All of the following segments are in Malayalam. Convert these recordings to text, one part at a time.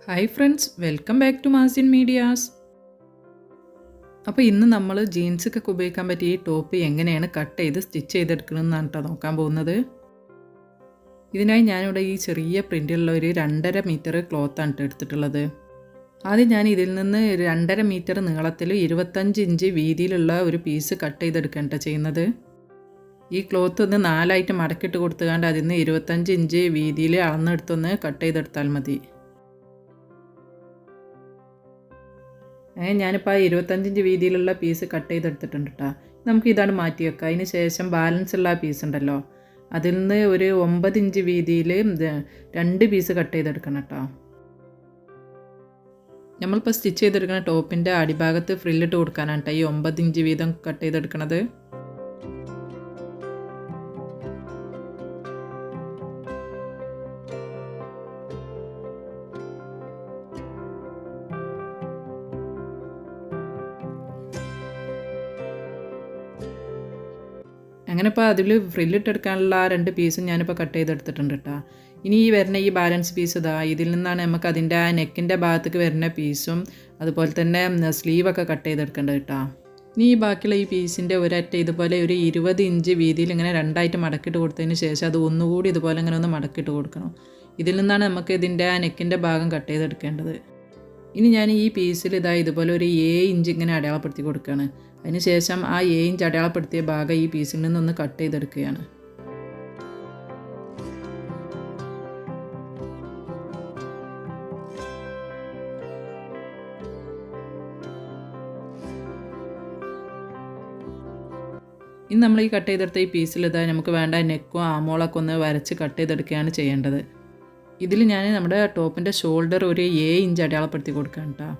Hi friends, welcome back to Masin Medias. അപ്പോൾ ഇന്ന് നമ്മൾ ജീൻസൊക്കെ ഉപയോഗിക്കാൻ പറ്റിയ ഈ ടോപ്പ് എങ്ങനെയാണ് കട്ട് ചെയ്ത് സ്റ്റിച്ച് ചെയ്തെടുക്കണമെന്നാണ് കേട്ടോ നോക്കാൻ പോകുന്നത്. ഇതിനായി ഞാനിവിടെ ഈ ചെറിയ പ്രിൻ്റുള്ള ഒരു 2.5 മീറ്റർ ക്ലോത്താണ് എടുത്തിട്ടുള്ളത്. ആദ്യം ഞാൻ ഇതിൽ നിന്ന് 2.5 മീറ്റർ നീളത്തിൽ 25 ഇഞ്ച് വീതിയിലുള്ള ഒരു പീസ് കട്ട് ചെയ്തെടുക്കുകയാണ് കേട്ടോ ചെയ്യുന്നത്. ഈ ക്ലോത്ത് ഒന്ന് 4 ആയിട്ട് മടക്കിയിട്ട് കൊടുത്തുകൊണ്ട് അതിൽ നിന്ന് 25 ഇഞ്ച് വീതിയിൽ അളന്നെടുത്തൊന്ന് കട്ട് ചെയ്തെടുത്താൽ മതി. ഞാനിപ്പോൾ 25 ഇഞ്ച് വീതിയിലുള്ള പീസ് കട്ട് ചെയ്തെടുത്തിട്ടുണ്ട് കേട്ടോ. നമുക്ക് ഇതാണ് മാറ്റി വെക്കുക. അതിന് ശേഷം ബാലൻസ് ഉള്ള പീസ് ഉണ്ടല്ലോ, അതിൽ നിന്ന് ഒരു 9 ഇഞ്ച് വീതിയിൽ 2 പീസ് കട്ട് ചെയ്തെടുക്കണം കേട്ടോ. നമ്മളിപ്പോൾ സ്റ്റിച്ച് ചെയ്തെടുക്കുന്ന ടോപ്പിൻ്റെ അടിഭാഗത്ത് ഫ്രില്ലിട്ട് കൊടുക്കാനാണ് കേട്ടോ ഈ 9 ഇഞ്ച് വീതം കട്ട് ചെയ്തെടുക്കണത്. അങ്ങനെ ഇപ്പോൾ അതിൽ ഫ്രില്ലിട്ടെടുക്കാനുള്ള 2 പീസും ഞാനിപ്പോൾ കട്ട് ചെയ്തെടുത്തിട്ടുണ്ട് കേട്ടോ. ഇനി ഈ വരുന്ന ഈ ബാലൻസ് പീസ് ഇതാ, ഇതിൽ നിന്നാണ് നമുക്ക് അതിൻ്റെ ആ നെക്കിൻ്റെ ഭാഗത്തേക്ക് വരുന്ന പീസും അതുപോലെ തന്നെ സ്ലീവൊക്കെ കട്ട് ചെയ്തെടുക്കേണ്ടത് കേട്ടോ. ഇനി ഈ ബാക്കിയുള്ള ഈ പീസിൻ്റെ ഒരറ്റ ഇതുപോലെ ഒരു 20 ഇഞ്ച് വീതിയിൽ ഇങ്ങനെ 2ആയിട്ട് മടക്കിയിട്ട് കൊടുത്തതിന് ശേഷം അത് ഒന്നുകൂടി ഇതുപോലെ ഇങ്ങനെ ഒന്ന് മടക്കിയിട്ട് കൊടുക്കണം. ഇതിൽ നിന്നാണ് നമുക്ക് ഇതിൻ്റെ ആ നെക്കിൻ്റെ ഭാഗം കട്ട് ചെയ്തെടുക്കേണ്ടത്. ഇനി ഞാൻ ഈ പീസിൽ ഇതുപോലെ ഒരു 7 ഇഞ്ച് ഇങ്ങനെ അടയാളപ്പെടുത്തി കൊടുക്കുകയാണ്. അതിന് ശേഷം ആ 7 ഇഞ്ച് അടയാളപ്പെടുത്തിയ ഭാഗം ഈ പീസിൽ നിന്നൊന്ന് കട്ട് ചെയ്തെടുക്കുകയാണ്. ഇനി നമ്മൾ ഈ കട്ട് ചെയ്തെടുത്ത ഈ പീസിൽ നമുക്ക് വേണ്ട നെക്കും ആമോളൊക്കെ ഒന്ന് വരച്ച് കട്ട് ചെയ്തെടുക്കുകയാണ് ചെയ്യേണ്ടത്. ഇതിൽ ഞാൻ നമ്മുടെ ടോപ്പിൻ്റെ ഷോൾഡർ ഒരു 7 ഇഞ്ച് അടയാളപ്പെടുത്തി കൊടുക്കുകയാണ് കേട്ടോ.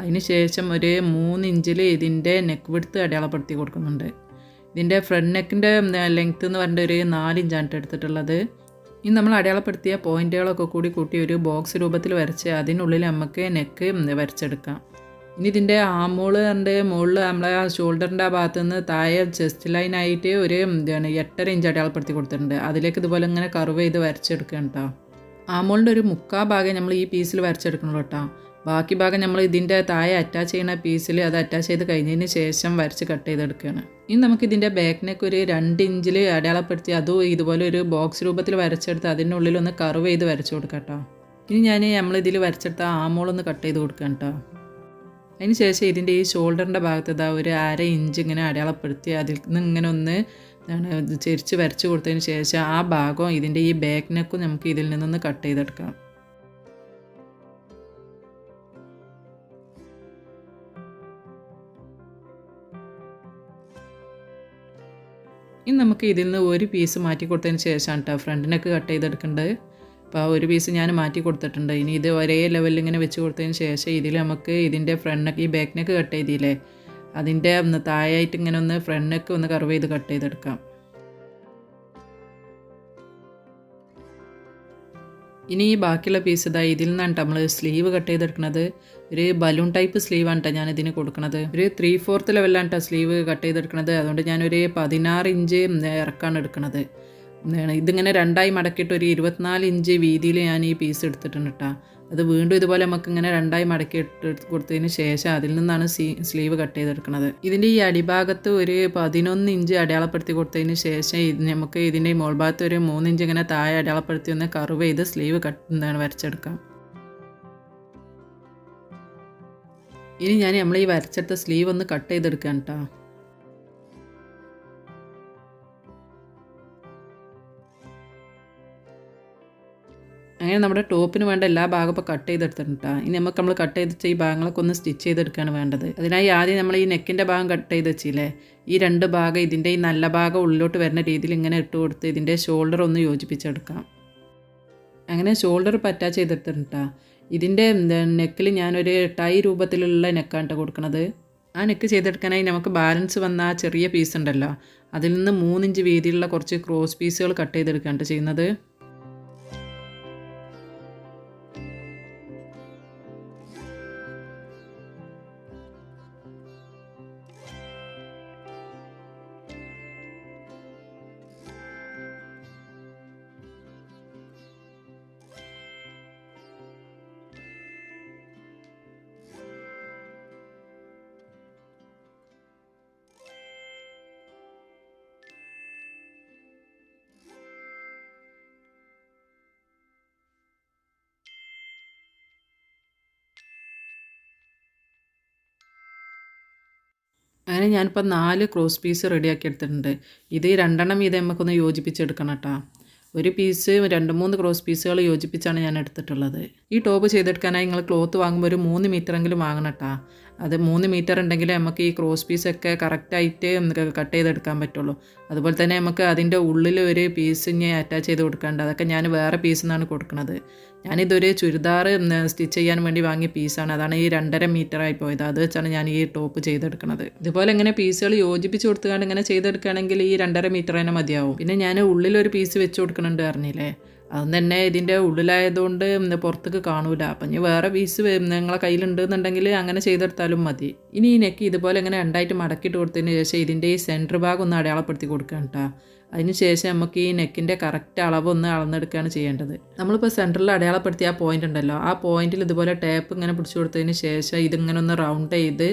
അതിന് ശേഷം ഒരു 3 ഇഞ്ചിൽ ഇതിൻ്റെ നെക്ക് വിഡ്ത്ത് അടയാളപ്പെടുത്തി കൊടുക്കുന്നുണ്ട്. ഇതിൻ്റെ ഫ്രണ്ട് നെക്കിൻ്റെ ലെങ്ത്ത് എന്ന് പറഞ്ഞിട്ട് ഒരു 4 ഇഞ്ചാണ് എടുത്തിട്ടുള്ളത്. ഇനി നമ്മൾ അടയാളപ്പെടുത്തിയ പോയിൻറ്റുകളൊക്കെ കൂടി കൂട്ടി ഒരു ബോക്സ് രൂപത്തിൽ വരച്ച് അതിനുള്ളിൽ നമുക്ക് നെക്ക് വരച്ചെടുക്കാം. ഇനി ഇതിൻ്റെ ആമോള് കണ്ട് മുകളിൽ നമ്മളെ ആ ഷോൾഡറിൻ്റെ ആ ഭാഗത്തു നിന്ന് താഴെ ചെസ്റ്റ് ലൈനായിട്ട് ഒരു 8.5 ഇഞ്ച് അടയാളപ്പെടുത്തി കൊടുത്തിട്ടുണ്ട്. അതിലേക്ക് ഇതുപോലെ ഇങ്ങനെ കർവ് ചെയ്ത് വരച്ചെടുക്കുകയാണ് കേട്ടോ. ആമോളിൻ്റെ ഒരു 1/4 ഭാഗം നമ്മൾ ഈ പീസിൽ വരച്ചെടുക്കണം കേട്ടോ. ബാക്കി ഭാഗം നമ്മൾ ഇതിൻ്റെ താഴെ അറ്റാച്ച് ചെയ്യുന്ന പീസിൽ അത് അറ്റാച്ച് ചെയ്ത് കഴിഞ്ഞതിന് ശേഷം വരച്ച് കട്ട് ചെയ്തെടുക്കുകയാണ്. ഇനി നമുക്കിതിൻ്റെ ബാക്ക് നെക്ക് ഒരു 2 ഇഞ്ചിൽ അടയാളപ്പെടുത്തി അതും ഇതുപോലെ ഒരു ബോക്സ് രൂപത്തിൽ വരച്ചെടുത്ത് അതിനുള്ളിൽ ഒന്ന് കർവ് ചെയ്ത് വരച്ച് കൊടുക്കാം കേട്ടോ. ഇനി നമ്മളിതിൽ വരച്ചെടുത്ത ആമോളൊന്ന് കട്ട് ചെയ്ത് കൊടുക്കാം കേട്ടോ. അതിന് ശേഷം ഇതിൻ്റെ ഈ ഷോൾഡറിൻ്റെ ഭാഗത്ത് ഒരു 1/2 ഇഞ്ച് ഇങ്ങനെ അടയാളപ്പെടുത്തി അതിൽ നിന്ന് ഇങ്ങനെ ഒന്ന് ചെരിച്ച് വരച്ച് കൊടുത്തതിന് ശേഷം ആ ഭാഗം ഇതിൻ്റെ ഈ ബാക്ക് നെക്കും നമുക്ക് ഇതിൽ നിന്നൊന്ന് കട്ട് ചെയ്തെടുക്കാം. ഇനി നമുക്ക് ഇതിൽ നിന്ന് ഒരു പീസ് മാറ്റി കൊടുത്തതിന് ശേഷമാണ് കേട്ടോ ഫ്രണ്ട് നെക്ക് കട്ട് ചെയ്തെടുക്കേണ്ടത്. അപ്പോൾ ആ ഒരു പീസ് ഞാൻ മാറ്റി കൊടുത്തിട്ടുണ്ട്. ഇനി ഇത് ഒരേ ലെവലിൽ ഇങ്ങനെ വെച്ച് കൊടുത്തതിന് ശേഷം ഇതിൽ നമുക്ക് ഇതിൻ്റെ ഫ്രണ്ട് നെക്ക് ഈ ബാക്ക് നെക്ക് കട്ട് ചെയ്തില്ലേ അതിൻ്റെ താഴെയായിട്ട് ഇങ്ങനെ ഒന്ന് ഫ്രണ്ട് നെക്ക് ഒന്ന് കർവ് ചെയ്ത് കട്ട് ചെയ്തെടുക്കാം. ഇനി ഈ ബാക്കിയുള്ള പീസ് ഇതിൽ നിന്നാണ് നമ്മൾ സ്ലീവ് കട്ട് ചെയ്തെടുക്കുന്നത്. ഒരു ബലൂൺ ടൈപ്പ് സ്ലീവാണ് കേട്ടോ ഞാനിതിന് കൊടുക്കുന്നത്. ഒരു 3/4 ലെവലാണ് കേട്ടോ സ്ലീവ് കട്ട് ചെയ്തെടുക്കുന്നത്. അതുകൊണ്ട് ഞാനൊരു 16 ഇഞ്ച് ഇറക്കാണ് എടുക്കുന്നത്. ഇതിങ്ങനെ 2ആയി മടക്കിയിട്ട് ഒരു 24 ഇഞ്ച് വീതിയിൽ ഞാൻ ഈ പീസ് എടുത്തിട്ടുണ്ട് കേട്ടോ. അത് വീണ്ടും ഇതുപോലെ നമുക്കിങ്ങനെ 2ആയി മടക്കിയിട്ട് കൊടുത്തതിന് ശേഷം അതിൽ നിന്നാണ് സ്ലീവ് കട്ട് ചെയ്തെടുക്കുന്നത്. ഇതിൻ്റെ ഈ അടിഭാഗത്ത് ഒരു 11 ഇഞ്ച് അടയാളപ്പെടുത്തി കൊടുത്തതിന് ശേഷം നമുക്ക് ഇതിൻ്റെ മോൾ ഭാഗത്ത് ഒരു 3 ഇഞ്ച് ഇങ്ങനെ താഴെ അടയാളപ്പെടുത്തി ഒന്ന് കർവ് ചെയ്ത് സ്ലീവ് വരച്ചെടുക്കാം. ഇനി നമ്മൾ ഈ വരച്ചെടുത്ത സ്ലീവ് ഒന്ന് കട്ട് ചെയ്തെടുക്കാം കേട്ടോ. അങ്ങനെ നമ്മുടെ ടോപ്പിന് വേണ്ട എല്ലാ ഭാഗവും ഇപ്പോൾ കട്ട് ചെയ്തെടുത്തിട്ടുണ്ട്. ഇനി നമ്മൾ കട്ട് ചെയ്ത് ഈ ഭാഗങ്ങളൊക്കെ ഒന്ന് സ്റ്റിച്ച് ചെയ്തെടുക്കുകയാണ് വേണ്ടത്. അതിനായി ആദ്യം നമ്മൾ ഈ നെക്കിൻ്റെ ഭാഗം കട്ട് ചെയ്ത് വെച്ചില്ലേ, ഈ 2 ഭാഗം ഇതിൻ്റെ ഈ നല്ല ഭാഗം ഉള്ളിലോട്ട് വരുന്ന രീതിയിൽ ഇങ്ങനെ ഇട്ട് കൊടുത്ത് ഇതിൻ്റെ ഷോൾഡർ ഒന്ന് യോജിപ്പിച്ചെടുക്കാം. അങ്ങനെ ഷോൾഡർ ഇപ്പോൾ അറ്റാച്ച് ചെയ്തെടുത്തിട്ടുണ്ട്. ഇതിൻ്റെ നെക്കിൽ ഞാനൊരു ടൈ രൂപത്തിലുള്ള നെക്കാണ് കൊടുക്കുന്നത്. ആ നെക്ക് ചെയ്തെടുക്കാനായി നമുക്ക് ബാലൻസ് വന്ന ആ ചെറിയ പീസ് ഉണ്ടല്ലോ, അതിൽ നിന്ന് 3 ഇഞ്ച് വീതിയിലുള്ള കുറച്ച് ക്രോസ് പീസുകൾ കട്ട് ചെയ്തെടുക്കുകയാണ് ചെയ്യുന്നത്. അങ്ങനെ ഞാനിപ്പോൾ 4 ക്രോസ് പീസ് റെഡിയാക്കി എടുത്തിട്ടുണ്ട്. ഇത് 2 വീതം നമുക്കൊന്ന് യോജിപ്പിച്ചെടുക്കണം കേട്ടോ. ഒരു പീസ് 2-3 ക്രോസ് പീസുകൾ യോജിപ്പിച്ചാണ് ഞാൻ എടുത്തിട്ടുള്ളത്. ഈ ടോപ്പ് ചെയ്തെടുക്കാനായി നിങ്ങൾ ക്ലോത്ത് വാങ്ങുമ്പോൾ ഒരു 3 മീറ്ററെങ്കിലും വാങ്ങണം കേട്ടോ. അത് 3 മീറ്റർ ഉണ്ടെങ്കിൽ നമുക്ക് ഈ ക്രോസ് പീസൊക്കെ കറക്റ്റായിട്ട് കട്ട് ചെയ്തെടുക്കാൻ പറ്റുള്ളൂ. അതുപോലെ തന്നെ നമുക്ക് അതിൻ്റെ ഉള്ളിൽ ഒരു പീസ് ഇനി അറ്റാച്ച് ചെയ്ത് കൊടുക്കേണ്ട, അതൊക്കെ ഞാൻ വേറെ പീസിൽ നിന്നാണ് കൊടുക്കുന്നത്. ഞാനിതൊരു ചുരിദാർ സ്റ്റിച്ച് ചെയ്യാൻ വേണ്ടി വാങ്ങിയ പീസാണ്. അതാണ് ഈ 2.5 മീറ്ററായി പോയത്. അത് വെച്ചാണ് ഞാൻ ഈ ടോപ്പ് ചെയ്തെടുക്കുന്നത്. ഇതുപോലെ ഇങ്ങനെ പീസുകൾ യോജിപ്പിച്ച് കൊടുത്തുകൊണ്ട് ഇങ്ങനെ ചെയ്തെടുക്കുകയാണെങ്കിൽ ഈ 2.5 മീറ്റർ തന്നെ മതിയാവും. പിന്നെ ഞാൻ ഉള്ളിലൊരു പീസ് വെച്ച് കൊടുക്കുന്നുണ്ട് പറഞ്ഞില്ലേ, അതും തന്നെ ഇതിൻ്റെ ഉള്ളിലായതുകൊണ്ട് പുറത്തേക്ക് കാണൂല. അപ്പം ഇനി വേറെ പീസ് നിങ്ങളെ കയ്യിലുണ്ടെന്നുണ്ടെങ്കിൽ അങ്ങനെ ചെയ്തെടുത്താലും മതി. ഇനി ഈ നെക്ക് ഇതുപോലെ ഇങ്ങനെ 2ആയിട്ട് മടക്കിയിട്ട് കൊടുത്തതിന് ശേഷം ഇതിൻ്റെ ഈ സെൻറ്റർ ഭാഗം ഒന്ന് അടയാളപ്പെടുത്തി കൊടുക്കണം കേട്ടോ. അതിന് ശേഷം നമുക്ക് ഈ നെക്കിൻ്റെ കറക്റ്റ് അളവ് ഒന്ന് അളന്നെടുക്കുകയാണ് ചെയ്യേണ്ടത്. നമ്മളിപ്പോൾ സെൻറ്ററിൽ അടയാളപ്പെടുത്തിയ ആ പോയിൻ്റ് ഉണ്ടല്ലോ, ആ പോയിന്റിൽ ഇതുപോലെ ടേപ്പ് ഇങ്ങനെ പിടിച്ചു കൊടുത്തതിന് ശേഷം ഇതിങ്ങനെ ഒന്ന് റൗണ്ട് ചെയ്ത്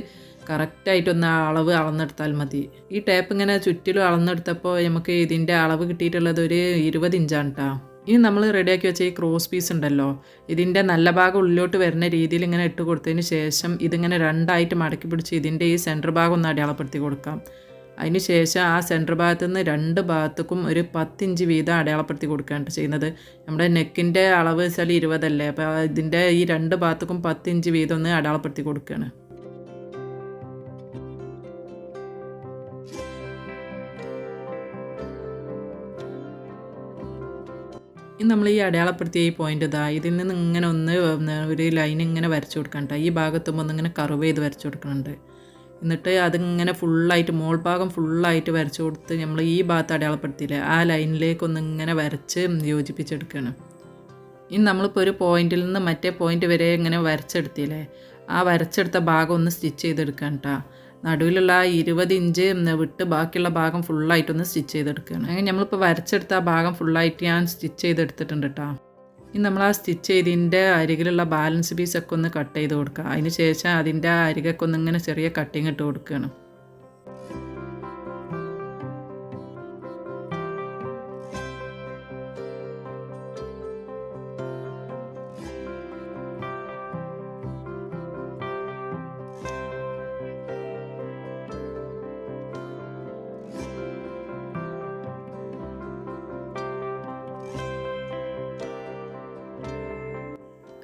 കറക്റ്റായിട്ടൊന്ന് അളവ് അളന്നെടുത്താൽ മതി. ഈ ടേപ്പ് ഇങ്ങനെ ചുറ്റിലും അളന്നെടുത്തപ്പോൾ നമുക്ക് ഇതിൻ്റെ അളവ് കിട്ടിയിട്ടുള്ളത് ഒരു 20 ഇഞ്ചാണ് കേട്ടോ. ഇനി നമ്മൾ റെഡിയാക്കി വെച്ച ഈ ക്രോസ് പീസ് ഉണ്ടല്ലോ, ഇതിൻ്റെ നല്ല ഭാഗം ഉള്ളിലോട്ട് വരുന്ന രീതിയിൽ ഇങ്ങനെ ഇട്ട് കൊടുത്തതിന് ശേഷം ഇതിങ്ങനെ 2ആയിട്ട് മടക്കി പിടിച്ച് ഇതിൻ്റെ ഈ സെൻറ്റർ ഭാഗം ഒന്ന് അടയാളപ്പെടുത്തി കൊടുക്കാം. അതിന് ശേഷം ആ സെൻറ്റർ ഭാഗത്തു നിന്ന് 2 ഭാഗത്തേക്കും ഒരു 10 ഇഞ്ച് വീതം അടയാളപ്പെടുത്തി കൊടുക്കുകയാണ് ചെയ്യുന്നത്. നമ്മുടെ നെക്കിൻ്റെ അളവ് വെച്ചാൽ 20 അല്ലേ, അപ്പോൾ ഇതിൻ്റെ ഈ 2 ഭാഗത്തേക്കും 10 ഇഞ്ച് വീതം ഒന്ന് അടയാളപ്പെടുത്തി കൊടുക്കുകയാണ്. ഇനി നമ്മൾ ഈ അടയാളപ്പെടുത്തിയ ഈ പോയിൻ്റ് ഇതിൽ നിന്ന് ഇങ്ങനെ ഒരു ലൈൻ ഇങ്ങനെ വരച്ചു കൊടുക്കണ്ട. ഈ ഭാഗത്തുമ്പോൾ ഒന്നിങ്ങനെ കർവ് ചെയ്ത് വരച്ചു കൊടുക്കുന്നുണ്ട്. എന്നിട്ട് അതിങ്ങനെ ഫുള്ളായിട്ട് മോൾ ഭാഗം ഫുള്ളായിട്ട് വരച്ചു കൊടുത്ത് നമ്മൾ ഈ ഭാഗത്ത് അടയാളപ്പെടുത്തിയില്ലേ, ആ ലൈനിലേക്കൊന്നിങ്ങനെ വരച്ച് യോജിപ്പിച്ചെടുക്കുകയാണ്. ഇനി നമ്മളിപ്പോൾ ഒരു പോയിന്റിൽ നിന്ന് മറ്റേ പോയിന്റ് വരെ ഇങ്ങനെ വരച്ചെടുത്തില്ലേ, ആ വരച്ചെടുത്ത ഭാഗം ഒന്ന് സ്റ്റിച്ച് ചെയ്തെടുക്കാൻ കേട്ടോ. നടുവിലുള്ള 20 ഇഞ്ച് വിട്ട് ബാക്കിയുള്ള ഭാഗം ഫുള്ളായിട്ടൊന്ന് സ്റ്റിച്ച് ചെയ്തെടുക്കുകയാണ്. അങ്ങനെ നമ്മളിപ്പോൾ വരച്ചെടുത്ത ആ ഭാഗം ഫുള്ളായിട്ട് ഞാൻ സ്റ്റിച്ച് ചെയ്തെടുത്തിട്ടുണ്ട് കേട്ടോ. ഇനി നമ്മൾ ആ സ്റ്റിച്ച് ചെയ്തതിൻ്റെ അരികിലുള്ള ബാലൻസ് പീസൊക്കെ ഒന്ന് കട്ട് ചെയ്ത് കൊടുക്കുക. അതിന് ശേഷം അതിൻ്റെ അരികൊക്കെ ഒന്നിങ്ങനെ ചെറിയ കട്ടിങ് ഇട്ട് കൊടുക്കുകയാണ്.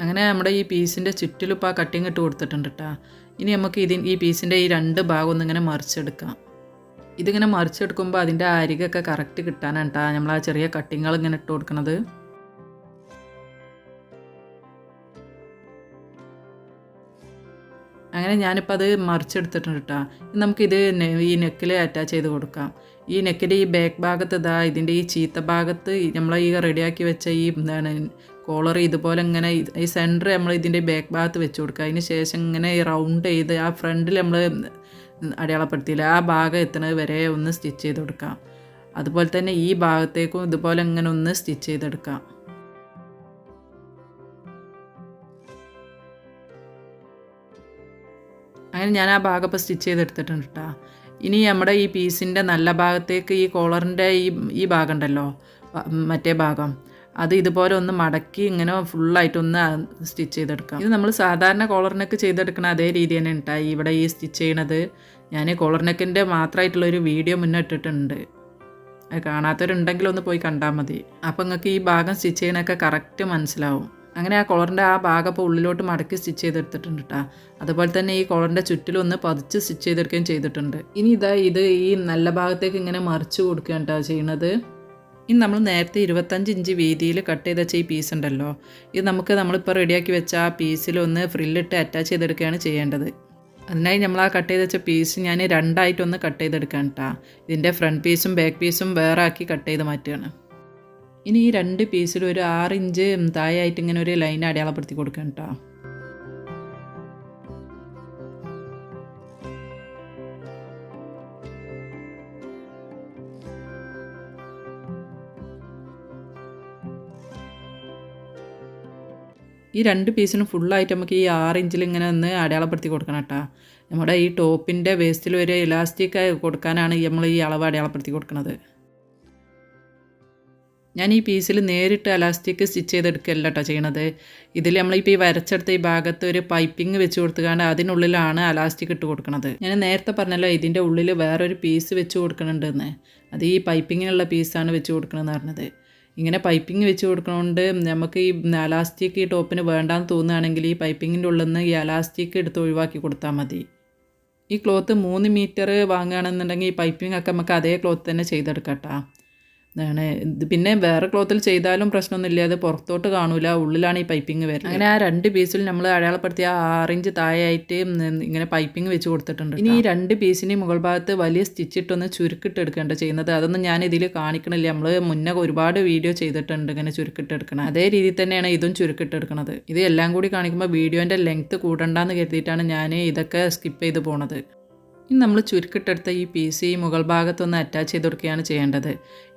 അങ്ങനെ നമ്മുടെ ഈ പീസിൻ്റെ ചുറ്റിലും ഇപ്പോൾ ആ കട്ടിങ് ഇട്ട് കൊടുത്തിട്ടുണ്ട് കേട്ടോ. ഇനി നമുക്ക് ഈ പീസിൻ്റെ ഈ 2 ഭാഗം ഒന്നിങ്ങനെ മറിച്ചെടുക്കാം. ഇതിങ്ങനെ മറിച്ചെടുക്കുമ്പോൾ അതിൻ്റെ അരികൊക്കെ കറക്റ്റ് കിട്ടാനാണ് കേട്ടോ നമ്മൾ ആ ചെറിയ കട്ടിങ്ങൾ ഇങ്ങനെ ഇട്ട് കൊടുക്കുന്നത്. അങ്ങനെ ഞാനിപ്പോൾ അത് മറിച്ചെടുത്തിട്ടുണ്ട് കേട്ടോ. നമുക്കിത് ഈ നെക്കിൽ അറ്റാച്ച് ചെയ്ത് കൊടുക്കാം. ഈ നെക്കിൻ്റെ ഈ ബാക്ക് ഭാഗത്ത് ഇതിൻ്റെ ഈ ചീത്ത ഭാഗത്ത് നമ്മൾ ഈ റെഡിയാക്കി വെച്ച ഈ കോളർ ഇതുപോലെ ഇങ്ങനെ ഈ സെൻറ്റർ നമ്മൾ ഇതിൻ്റെ ബാക്ക് ഭാഗത്ത് വെച്ച് കൊടുക്കുക. അതിന് ശേഷം ഇങ്ങനെ ഈ റൗണ്ട് ചെയ്ത് ആ ഫ്രണ്ടിൽ നമ്മൾ അടയാളപ്പെടുത്തിയില്ല, ആ ഭാഗം എത്തുന്നത് വരെ ഒന്ന് സ്റ്റിച്ച് ചെയ്ത് കൊടുക്കാം. അതുപോലെ തന്നെ ഈ ഭാഗത്തേക്കും ഇതുപോലെ ഇങ്ങനെ ഒന്ന് സ്റ്റിച്ച് ചെയ്തെടുക്കാം. അങ്ങനെ ഞാൻ ആ ഭാഗം ഇപ്പോൾ സ്റ്റിച്ച് ചെയ്തെടുത്തിട്ടുണ്ട് കേട്ടോ. ഇനി നമ്മുടെ ഈ പീസിൻ്റെ നല്ല ഭാഗത്തേക്ക് ഈ കോളറിൻ്റെ ഈ ഭാഗം ഉണ്ടല്ലോ, മറ്റേ ഭാഗം, അത് ഇതുപോലെ ഒന്ന് മടക്കി ഇങ്ങനെ ഫുള്ളായിട്ടൊന്ന് സ്റ്റിച്ച് ചെയ്തെടുക്കാം. ഇത് നമ്മൾ സാധാരണ കോളർ നെക്ക് ചെയ്തെടുക്കണ അതേ രീതി തന്നെ ഉണ്ടായി ഇവിടെ ഈ സ്റ്റിച്ച് ചെയ്യണത്. ഞാൻ കോളർ നെക്കിൻ്റെ മാത്രമായിട്ടുള്ളൊരു വീഡിയോ മുന്നേ ഇട്ടിട്ടുണ്ട്, അത് കാണാത്തവരുണ്ടെങ്കിൽ ഒന്ന് പോയി കണ്ടാൽ മതി. അപ്പോൾ നിങ്ങൾക്ക് ഈ ഭാഗം സ്റ്റിച്ച് ചെയ്യണൊക്കെ കറക്റ്റ് മനസ്സിലാവും. അങ്ങനെ ആ കോളറിൻ്റെ ആ ഭാഗം ഇപ്പോൾ ഉള്ളിലോട്ട് മടക്കി സ്റ്റിച്ച് ചെയ്തെടുത്തിട്ടുണ്ട് കേട്ടോ. അതുപോലെ തന്നെ ഈ കോളറിൻ്റെ ചുറ്റിലൊന്ന് പതിച്ച് സ്റ്റിച്ച് ചെയ്തെടുക്കുകയും ചെയ്തിട്ടുണ്ട്. ഇനി ഇത് ഈ നല്ല ഭാഗത്തേക്ക് ഇങ്ങനെ മറിച്ച് കൊടുക്കുകയാണ് കേട്ടോ ചെയ്യണത്. ഇനി നമ്മൾ നേരത്തെ 25 ഇഞ്ച് വീതിയിൽ കട്ട് ചെയ്ത് വെച്ച ഈ പീസ് ഉണ്ടല്ലോ, ഇത് നമ്മളിപ്പോൾ റെഡിയാക്കി വെച്ച ആ പീസിലൊന്ന് ഫ്രില്ലിട്ട് അറ്റാച്ച് ചെയ്തെടുക്കുകയാണ് ചെയ്യേണ്ടത്. അതിനായി നമ്മൾ ആ കട്ട് ചെയ്ത് വെച്ച പീസ് ഞാൻ 2ആയിട്ടൊന്ന് കട്ട് ചെയ്തെടുക്കുകയാണ് കേട്ടോ. ഇതിൻ്റെ ഫ്രണ്ട് പീസും ബാക്ക് പീസും വേറെ ആക്കി കട്ട് ചെയ്ത് മാറ്റുകയാണ്. ഇനി ഈ 2 പീസിലും ഒരു 6 ഇഞ്ച് താഴെയായിട്ട് ഇങ്ങനെ ഒരു ലൈൻ അടയാളപ്പെടുത്തി കൊടുക്കുകയാണ് കേട്ടോ. ഈ 2 പീസിനും ഫുള്ളായിട്ട് നമുക്ക് ഈ 6 ഇഞ്ചിൽ ഇങ്ങനെ ഒന്ന് അടയാളപ്പെടുത്തി കൊടുക്കണം കേട്ടോ. നമ്മുടെ ഈ ടോപ്പിൻ്റെ വേസ്റ്റിൽ ഒരു ഇലാസ്റ്റിക് കൊടുക്കാനാണ് നമ്മൾ ഈ അളവ് അടയാളപ്പെടുത്തി കൊടുക്കുന്നത്. ഞാൻ ഈ പീസിൽ നേരിട്ട് അലാസ്റ്റിക് സ്റ്റിച്ച് ചെയ്തെടുക്കല്ല കേട്ടോ ചെയ്യണത്. ഇതിൽ നമ്മളിപ്പോൾ ഈ വരച്ചെടുത്ത ഈ ഭാഗത്ത് ഒരു പൈപ്പിംഗ് വെച്ച് കൊടുത്തുകൊണ്ട് അതിനുള്ളിലാണ് അലാസ്റ്റിക് ഇട്ട് കൊടുക്കുന്നത്. ഞാൻ നേരത്തെ പറഞ്ഞല്ലോ ഇതിൻ്റെ ഉള്ളിൽ വേറൊരു പീസ് വെച്ച് കൊടുക്കണുണ്ടെന്ന്. അത് ഈ പൈപ്പിങ്ങിനുള്ള പീസാണ് വെച്ച് കൊടുക്കണമെന്ന് പറഞ്ഞത്. ഇങ്ങനെ പൈപ്പിംഗ് വെച്ച് കൊടുക്കണോണ്ട് നമുക്ക് ഈ അലാസ്റ്റിക് ഈ ടോപ്പിന് വേണ്ടാന്ന് തോന്നുകയാണെങ്കിൽ ഈ പൈപ്പിങ്ങിൻ്റെ ഉള്ളിൽ നിന്ന് ഈ അലാസ്റ്റിക് എടുത്ത് ഒഴിവാക്കി കൊടുത്താൽ മതി. ഈ ക്ലോത്ത് 3 മീറ്റർ വാങ്ങുകയാണെന്നുണ്ടെങ്കിൽ ഈ പൈപ്പിംഗ് ഒക്കെ നമുക്ക് അതേ ക്ലോത്ത് തന്നെ ചെയ്തെടുക്കാം കേട്ടോ. അതാണ് ഇത്. പിന്നെ വേറെ ക്ലോത്തിൽ ചെയ്താലും പ്രശ്നമൊന്നുമില്ല, അത് പുറത്തോട്ട് കാണൂല, ഉള്ളിലാണ് ഈ പൈപ്പിംഗ് വരുന്നത്. അങ്ങനെ ആ 2 പീസിൽ നമ്മൾ അടയാളപ്പെടുത്തിയ 6 ഇഞ്ച് താഴെയായിട്ട് ഇങ്ങനെ പൈപ്പിംഗ് വെച്ച് കൊടുത്തിട്ടുണ്ട്. ഇനി ഈ 2 പീസിന് മുകൾ ഭാഗത്ത് വലിയ സ്റ്റിച്ചിട്ടൊന്ന് ചുരുക്കിട്ടെടുക്കേണ്ട ചെയ്യുന്നത്. അതൊന്നും ഞാൻ ഇതിൽ കാണിക്കണില്ല, നമ്മൾ മുന്നേ ഒരുപാട് വീഡിയോ ചെയ്തിട്ടുണ്ട് ഇങ്ങനെ ചുരുക്കിട്ടെടുക്കണം. അതേ രീതിയിൽ തന്നെയാണ് ഇതും ചുരുക്കിട്ടെടുക്കുന്നത്. ഇത് എല്ലാം കൂടി കാണിക്കുമ്പോൾ വീഡിയോൻ്റെ ലെങ്ത്ത് കൂടണ്ടെന്ന് കരുതിയിട്ടാണ് ഞാൻ ഇതൊക്കെ സ്കിപ്പ് ചെയ്ത് പോണത്. ഇനി നമ്മൾ ചുരുക്കിട്ടെടുത്ത ഈ പീസ് ഈ മുകൾ ഭാഗത്തൊന്ന് അറ്റാച്ച് ചെയ്ത് കൊടുക്കുകയാണ് ചെയ്യേണ്ടത്.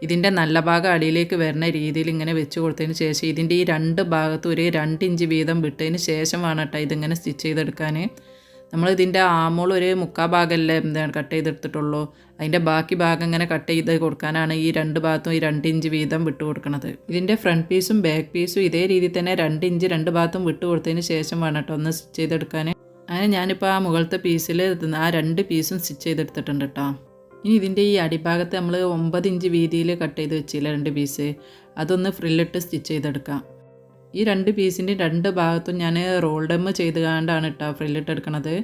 ഇതിൻ്റെ നല്ല ഭാഗം അടിയിലേക്ക് വരുന്ന രീതിയിൽ ഇങ്ങനെ വെച്ച് കൊടുത്തതിന് ശേഷം ഇതിൻ്റെ ഈ 2 ഭാഗത്തും ഒരു 2 ഇഞ്ച് വീതം വിട്ടതിന് ശേഷം വേണം കേട്ടോ ഇതിങ്ങനെ സ്റ്റിച്ച് ചെയ്തെടുക്കാൻ. നമ്മളിതിൻ്റെ ആമോൾ ഒരു 3/4 ഭാഗമല്ലേ എന്താണ് കട്ട് ചെയ്തെടുത്തിട്ടുള്ളൂ. അതിൻ്റെ ബാക്കി ഭാഗം ഇങ്ങനെ കട്ട് ചെയ്ത് കൊടുക്കാനാണ് ഈ 2 ഭാഗത്തും ഈ 2 ഇഞ്ച് വീതം വിട്ട് കൊടുക്കുന്നത്. ഇതിൻ്റെ ഫ്രണ്ട് പീസും ബാക്ക് പീസും ഇതേ രീതിയിൽ തന്നെ 2 ഇഞ്ച് 2 ഭാഗത്തും വിട്ട് കൊടുത്തതിന് ശേഷം വേണം കേട്ടോ ഒന്ന് സ്റ്റിച്ച് ചെയ്തെടുക്കാൻ. അങ്ങനെ ഞാനിപ്പോൾ ആ മുകളിലത്തെ പീസിൽ ആ 2 പീസും സ്റ്റിച്ച് ചെയ്തെടുത്തിട്ടുണ്ട് കേട്ടോ. ഇനി ഇതിൻ്റെ ഈ അടിഭാഗത്ത് നമ്മൾ 9 ഇഞ്ച് വീതിയിൽ കട്ട് ചെയ്ത് വെച്ചില്ല 2 പീസ്, അതൊന്ന് ഫ്രില്ലിട്ട് സ്റ്റിച്ച് ചെയ്തെടുക്കാം. ഈ 2 പീസിൻ്റെ 2 ഭാഗത്തും ഞാൻ റോൾ ഡെമ്മ് ചെയ്തുകൊണ്ടാണ് കേട്ടോ ഫ്രില്ലിട്ട് എടുക്കണത്.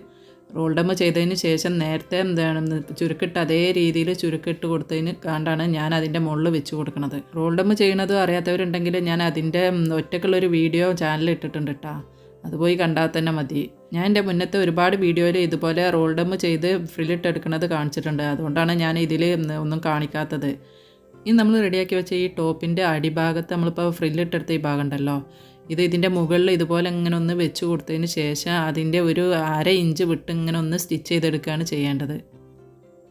റോൾ ഡെമ്മ് ചെയ്തതിന് ശേഷം നേരത്തെ എന്താണ് ചുരുക്കിട്ട് അതേ രീതിയിൽ ചുരുക്കിട്ട് കൊടുത്തതിന് കാണ്ടാണ് ഞാൻ അതിൻ്റെ മുകളിൽ വെച്ച് കൊടുക്കുന്നത്. റോൾ ഡെമ്മ് ചെയ്യണത് അറിയാത്തവരുണ്ടെങ്കിൽ ഞാൻ അതിൻ്റെ ഒറ്റക്കുള്ളൊരു വീഡിയോ ചാനലിൽ ഇട്ടിട്ടുണ്ട് കേട്ടോ, അത് പോയി കണ്ടാൽ തന്നെ മതി. ഞാൻ എൻ്റെ മുന്നത്തെ ഒരുപാട് വീഡിയോയിൽ ഇതുപോലെ റോൾ ഡെമ്മ് ചെയ്ത് ഫ്രില്ലിട്ട് എടുക്കുന്നത് കാണിച്ചിട്ടുണ്ട്, അതുകൊണ്ടാണ് ഞാൻ ഇതിൽ ഒന്നും കാണിക്കാത്തത്. ഇനി നമ്മൾ റെഡിയാക്കി വെച്ച ഈ ടോപ്പിൻ്റെ അടിഭാഗത്ത് നമ്മളിപ്പോൾ ഫ്രില്ലിട്ടെടുത്ത ഈ ഭാഗം ഉണ്ടല്ലോ, ഇതിൻ്റെ മുകളിൽ ഇതുപോലെ ഇങ്ങനെ ഒന്ന് വെച്ച് കൊടുത്തതിന് ശേഷം അതിൻ്റെ ഒരു 1/2 ഇഞ്ച് വിട്ട് ഇങ്ങനെ ഒന്ന് സ്റ്റിച്ച് ചെയ്തെടുക്കുകയാണ് ചെയ്യേണ്ടത്.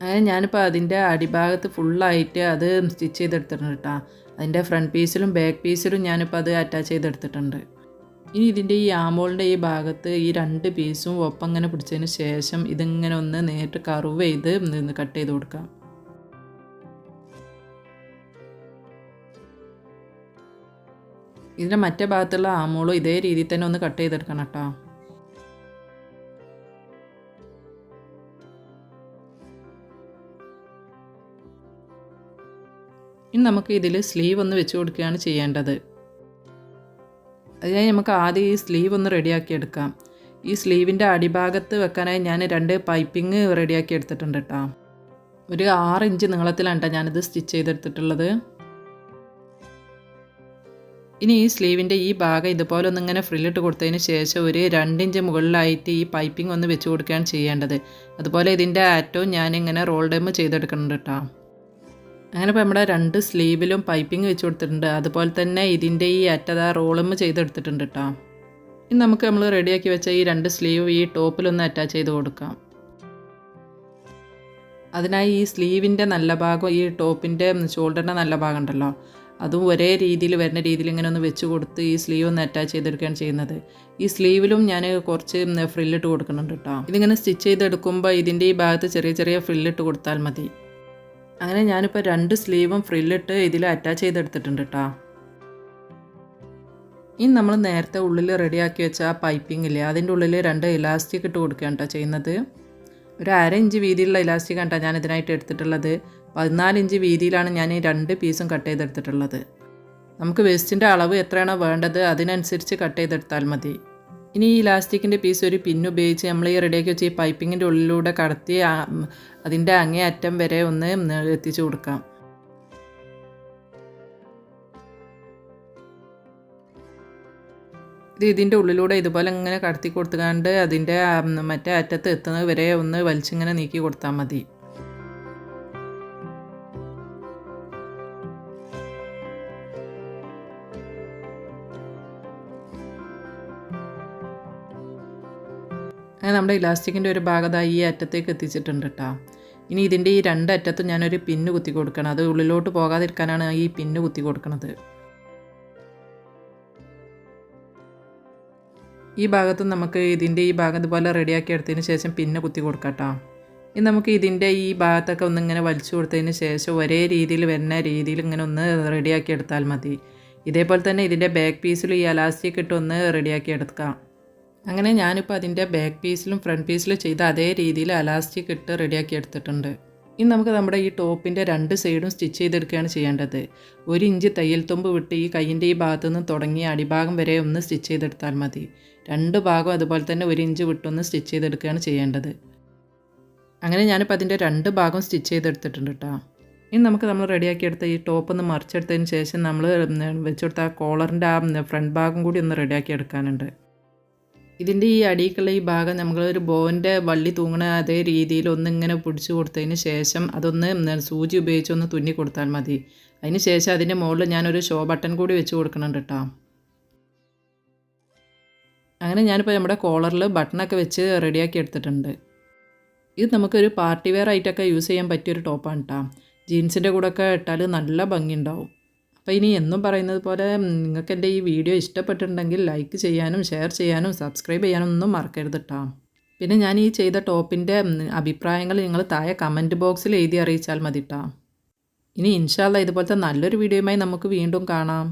അങ്ങനെ ഞാനിപ്പോൾ അതിൻ്റെ അടിഭാഗത്ത് ഫുള്ളായിട്ട് അത് സ്റ്റിച്ച് ചെയ്തെടുത്തിട്ടുണ്ട് കേട്ടോ. അതിൻ്റെ ഫ്രണ്ട് പീസിലും ബാക്ക് പീസിലും ഞാനിപ്പോൾ അത് അറ്റാച്ച് ചെയ്തെടുത്തിട്ടുണ്ട്. ഇനി ഇതിൻ്റെ ഈ ആമോളിൻ്റെ ഈ ഭാഗത്ത് ഈ 2 പീസും ഒപ്പം ഇങ്ങനെ പിടിച്ചതിന് ശേഷം ഇതിങ്ങനെ ഒന്ന് നേരിട്ട് കർവ് ചെയ്ത് കട്ട് ചെയ്ത് കൊടുക്കാം. ഇതിൻ്റെ മറ്റേ ഭാഗത്തുള്ള ആമോളും ഇതേ രീതിയിൽ തന്നെ ഒന്ന് കട്ട് ചെയ്തെടുക്കണം കേട്ടോ. ഇനി നമുക്ക് ഇതിൽ സ്ലീവ് ഒന്ന് വെച്ച് കൊടുക്കുകയാണ് ചെയ്യേണ്ടത്. അതിനായി നമുക്ക് ആദ്യം ഈ സ്ലീവ് ഒന്ന് റെഡിയാക്കി എടുക്കാം. ഈ സ്ലീവിൻ്റെ അടിഭാഗത്ത് വെക്കാനായി ഞാൻ 2 പൈപ്പിംഗ് റെഡിയാക്കി എടുത്തിട്ടുണ്ട് കേട്ടോ. ഒരു 6 ഇഞ്ച് നീളത്തിലാണ് കേട്ടോ ഞാനിത് സ്റ്റിച്ച് ചെയ്തെടുത്തിട്ടുള്ളത്. ഇനി ഈ സ്ലീവിൻ്റെ ഈ ഭാഗം ഇതുപോലെ ഒന്നിങ്ങനെ ഫ്രില്ലിട്ട് കൊടുത്തതിന് ശേഷം ഒരു 2 ഇഞ്ച് മുകളിലായിട്ട് ഈ പൈപ്പിംഗ് ഒന്ന് വെച്ച് കൊടുക്കുകയാണ് ചെയ്യേണ്ടത്. അതുപോലെ ഇതിൻ്റെ അറ്റവും ഞാനിങ്ങനെ റോൾ ഡെമ്മ് ചെയ്തെടുക്കുന്നുണ്ട് കേട്ടോ. അങ്ങനെ ഇപ്പോൾ നമ്മുടെ 2 സ്ലീവിലും പൈപ്പിംഗ് വെച്ച് കൊടുത്തിട്ടുണ്ട്. അതുപോലെ തന്നെ ഇതിൻ്റെ ഈ അറ്റതാ റോളും ചെയ്തെടുത്തിട്ടുണ്ട് കേട്ടോ. ഇനി നമുക്ക് നമ്മൾ റെഡിയാക്കി വെച്ച ഈ 2 സ്ലീവ് ഈ ടോപ്പിലൊന്ന് അറ്റാച്ച് ചെയ്ത് കൊടുക്കാം. അതിനായി ഈ സ്ലീവിൻ്റെ നല്ല ഭാഗം ഈ ടോപ്പിൻ്റെ ഷോൾഡറിൻ്റെ നല്ല ഭാഗം ഉണ്ടല്ലോ, അതും ഒരേ രീതിയിൽ വരുന്ന രീതിയിൽ ഇങ്ങനെ ഒന്ന് വെച്ച് കൊടുത്ത് ഈ സ്ലീവ് ഒന്ന് അറ്റാച്ച് ചെയ്തെടുക്കുകയാണ് ചെയ്യുന്നത്. ഈ സ്ലീവിലും ഞാൻ കുറച്ച് ഫ്രില്ലിട്ട് കൊടുക്കുന്നുണ്ട് കേട്ടോ. ഇതിങ്ങനെ സ്റ്റിച്ച് ചെയ്തെടുക്കുമ്പോൾ ഇതിൻ്റെ ഈ ഭാഗത്ത് ചെറിയ ചെറിയ ഫ്രില്ലിട്ട് കൊടുത്താൽ മതി. അങ്ങനെ ഞാനിപ്പോൾ 2 സ്ലീവും ഫ്രില്ലിട്ട് ഇതിൽ അറ്റാച്ച് ചെയ്തെടുത്തിട്ടുണ്ട് കേട്ടോ. ഇനി നമ്മൾ നേരത്തെ ഉള്ളിൽ റെഡിയാക്കി വെച്ച ആ പൈപ്പിംഗ് ഇല്ലേ, അതിൻ്റെ ഉള്ളിൽ 2 ഇലാസ്റ്റിക് ഇട്ട് കൊടുക്കുകയാണ് കേട്ടോ ചെയ്യുന്നത്. ഒരു 1/2 ഇഞ്ച് വീതിയുള്ള ഇലാസ്റ്റിക് ആണ് ഞാൻ ഇതിനായിട്ട് എടുത്തിട്ടുള്ളത്. 14 ഇഞ്ച് വീതിയിലാണ് ഞാൻ ഈ 2 പീസും കട്ട് ചെയ്തെടുത്തിട്ടുള്ളത്. നമുക്ക് വെസ്റ്റിൻ്റെ അളവ് എത്രയാണോ വേണ്ടത് അതിനനുസരിച്ച് കട്ട് ചെയ്തെടുത്താൽ മതി. ഇനി ഈ ഇലാസ്റ്റിക്കിൻ്റെ പീസ് ഒരു പിന്ന് ഉപയോഗിച്ച് നമ്മൾ ഈ റെഡിയാക്കി വെച്ച് ഈ പൈപ്പിങ്ങിൻ്റെ ഉള്ളിലൂടെ കടത്തി അതിൻ്റെ അങ്ങേ അറ്റം വരെ ഒന്ന് എത്തിച്ചു കൊടുക്കാം. ഇതിൻ്റെ ഉള്ളിലൂടെ ഇതുപോലെ ഇങ്ങനെ കടത്തി കൊടുത്തുകൊണ്ട് അതിൻ്റെ മറ്റേ അറ്റത്ത് എത്തുന്നത് വരെ ഒന്ന് വലിച്ചിങ്ങനെ നീക്കി കൊടുത്താൽ മതി. അങ്ങനെ നമ്മുടെ ഇലാസ്റ്റിക്കിൻ്റെ ഒരു ഭാഗതായി ഈ അറ്റത്തേക്ക് എത്തിച്ചിട്ടുണ്ട് കേട്ടോ. ഇനി ഇതിൻ്റെ ഈ 2 അറ്റത്തും ഞാനൊരു പിന്ന് കുത്തി കൊടുക്കണം. അത് ഉള്ളിലോട്ട് പോകാതിരിക്കാനാണ് ഈ പിന്ന് കുത്തി കൊടുക്കുന്നത്. ഈ ഭാഗത്തും നമുക്ക് ഇതിൻ്റെ ഈ ഭാഗം ഇതുപോലെ റെഡിയാക്കി എടുത്തതിന് ശേഷം പിന്ന് കുത്തി കൊടുക്കാം കേട്ടോ. ഇനി നമുക്ക് ഇതിൻ്റെ ഈ ഭാഗത്തൊക്കെ ഒന്നിങ്ങനെ വലിച്ചു കൊടുത്തതിന് ശേഷം ഒരേ രീതിയിൽ വരുന്ന രീതിയിൽ ഇങ്ങനെ ഒന്ന് റെഡിയാക്കി എടുത്താൽ മതി. ഇതേപോലെ തന്നെ ഇതിൻ്റെ ബാക്ക് പീസിലും ഈ അലാസ്റ്റിക് ഇട്ട് ഒന്ന് റെഡിയാക്കി എടുക്കാം. അങ്ങനെ ഞാനിപ്പോൾ അതിൻ്റെ ബാക്ക് പീസിലും ഫ്രണ്ട് പീസിലും ചെയ്ത അതേ രീതിയിൽ അലാസ്റ്റിക് ഇട്ട് റെഡിയാക്കി എടുത്തിട്ടുണ്ട്. ഇനി നമുക്ക് നമ്മുടെ ഈ ടോപ്പിൻ്റെ 2 സൈഡും സ്റ്റിച്ച് ചെയ്തെടുക്കുകയാണ് ചെയ്യേണ്ടത്. 1 ഇഞ്ച് തയ്യൽ തുമ്പ് വിട്ട് ഈ കയ്യിൻ്റെ ഈ ഭാഗത്തു നിന്ന് തുടങ്ങി അടിഭാഗം വരെ ഒന്ന് സ്റ്റിച്ച് ചെയ്തെടുത്താൽ മതി. 2 ഭാഗം അതുപോലെ തന്നെ 1 ഇഞ്ച് വിട്ടൊന്ന് സ്റ്റിച്ച് ചെയ്തെടുക്കുകയാണ് ചെയ്യേണ്ടത്. അങ്ങനെ ഞാനിപ്പോൾ അതിൻ്റെ 2 ഭാഗം സ്റ്റിച്ച് ചെയ്തെടുത്തിട്ടുണ്ട് കേട്ടോ. ഇനി നമുക്ക് നമ്മൾ റെഡിയാക്കി എടുത്ത ഈ ടോപ്പ് ഒന്ന് മറിച്ചെടുത്തതിന് ശേഷം നമ്മൾ വെച്ചുകൊടുത്ത ആ കോളറിൻ്റെ ആ ഫ്രണ്ട് ഭാഗം കൂടി ഒന്ന് റെഡിയാക്കി എടുക്കാനുണ്ട്. ഇതിൻ്റെ ഈ അടിയിലുള്ള ഈ ഭാഗം നമ്മളൊരു ബോവിൻ്റെ വള്ളി തൂങ്ങണ അതേ രീതിയിൽ ഒന്നിങ്ങനെ പിടിച്ചു കൊടുത്തതിന് ശേഷം അതൊന്ന് സൂചി ഉപയോഗിച്ച് ഒന്ന് തുന്നി കൊടുത്താൽ മതി. അതിന് ശേഷം അതിൻ്റെ മുകളിൽ ഞാനൊരു ഷോ ബട്ടൺ കൂടി വെച്ച് കൊടുക്കുന്നുണ്ട് കേട്ടോ. അങ്ങനെ ഞാനിപ്പോൾ നമ്മുടെ കോളറിൽ ബട്ടണൊക്കെ വെച്ച് റെഡിയാക്കി എടുത്തിട്ടുണ്ട്. ഇത് നമുക്കൊരു പാർട്ടി വെയർ ആയിട്ടൊക്കെ യൂസ് ചെയ്യാൻ പറ്റിയൊരു ടോപ്പാണ് കേട്ടോ. ജീൻസിൻ്റെ കൂടെയൊക്കെ ഇട്ടാൽ നല്ല ഭംഗിയുണ്ടാവും. അപ്പോൾ ഇനി എന്നും പറയുന്നത് പോലെ നിങ്ങൾക്ക് എൻ്റെ ഈ വീഡിയോ ഇഷ്ടപ്പെട്ടിട്ടുണ്ടെങ്കിൽ ലൈക്ക് ചെയ്യാനും ഷെയർ ചെയ്യാനും സബ്സ്ക്രൈബ് ചെയ്യാനും ഒന്നും മറക്കരുത് കേട്ടോ. പിന്നെ ഞാൻ ഈ ചെയ്ത ടോപ്പിൻ്റെ അഭിപ്രായങ്ങൾ നിങ്ങൾ താഴെ കമൻറ്റ് ബോക്സിൽ എഴുതി അറിയിച്ചാൽ മതി കേട്ടോ. ഇനി ഇൻഷാ അല്ലാഹ് ഇതുപോലത്തെ നല്ലൊരു വീഡിയോയുമായി നമുക്ക് വീണ്ടും കാണാം.